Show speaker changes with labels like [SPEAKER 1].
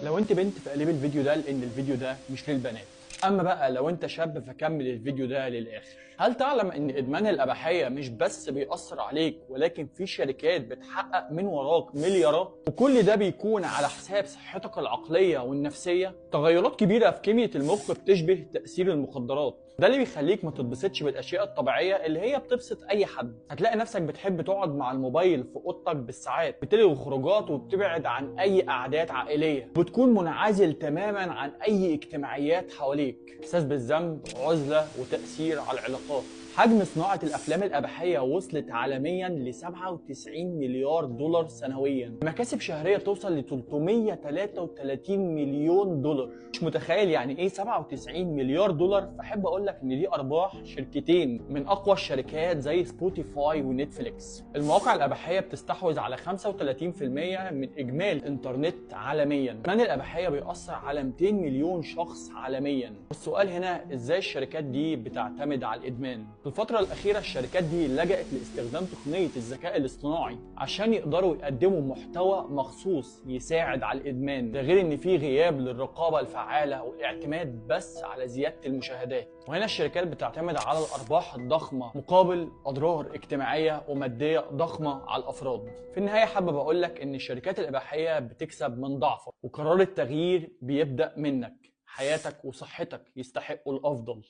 [SPEAKER 1] لو انت بنت فقلب الفيديو ده لان الفيديو ده مش للبنات. اما بقى لو انت شاب فكمل الفيديو ده للاخر. هل تعلم ان ادمان الاباحيه مش بس بيأثر عليك ولكن في شركات بتحقق من وراك مليارات، وكل ده بيكون على حساب صحتك العقليه والنفسيه؟ تغيرات كبيره في كميه المخ بتشبه تأثير المخدرات. ده اللي بيخليك ما تتبسطش بالاشياء الطبيعيه اللي هي بتبسط اي حد. هتلاقي نفسك بتحب تقعد مع الموبايل في اوضتك بالساعات، بتلغي خروجات وبتبعد عن اي قعدات عائليه، بتكون منعزل تماما عن اي اجتماعيات حواليك. احساس بالذنب، عزله، وتاثير على العلاقات. حجم صناعة الأفلام الأباحية وصلت عالميا ل 97 مليار دولار سنويا، مكاسب شهرية توصل ل 333 مليون دولار. مش متخيل يعني إيه 97 مليار دولار؟ فأحب أقول لك إن دي أرباح شركتين من أقوى الشركات زي سبوتيفاي ونتفليكس. المواقع الأباحية بتستحوذ على 35% من إجمالي الإنترنت عالميا. إدمان الأباحية بيأثر على 200 مليون شخص عالميا. السؤال هنا إزاي الشركات دي بتعتمد على الإدمان؟ في الفترة الأخيرة الشركات دي لجأت لاستخدام تقنية الذكاء الاصطناعي عشان يقدروا يقدموا محتوى مخصوص يساعد على الإدمان، ده غير إن في غياب للرقابة الفعالة والاعتماد بس على زيادة المشاهدات. وهنا الشركات بتعتمد على الأرباح الضخمة مقابل أضرار اجتماعية ومادية ضخمة على الأفراد. في النهاية حابب أقول لك إن الشركات الإباحية بتكسب من ضعفك، وقرار التغيير بيبدأ منك. حياتك وصحتك يستحقوا الأفضل.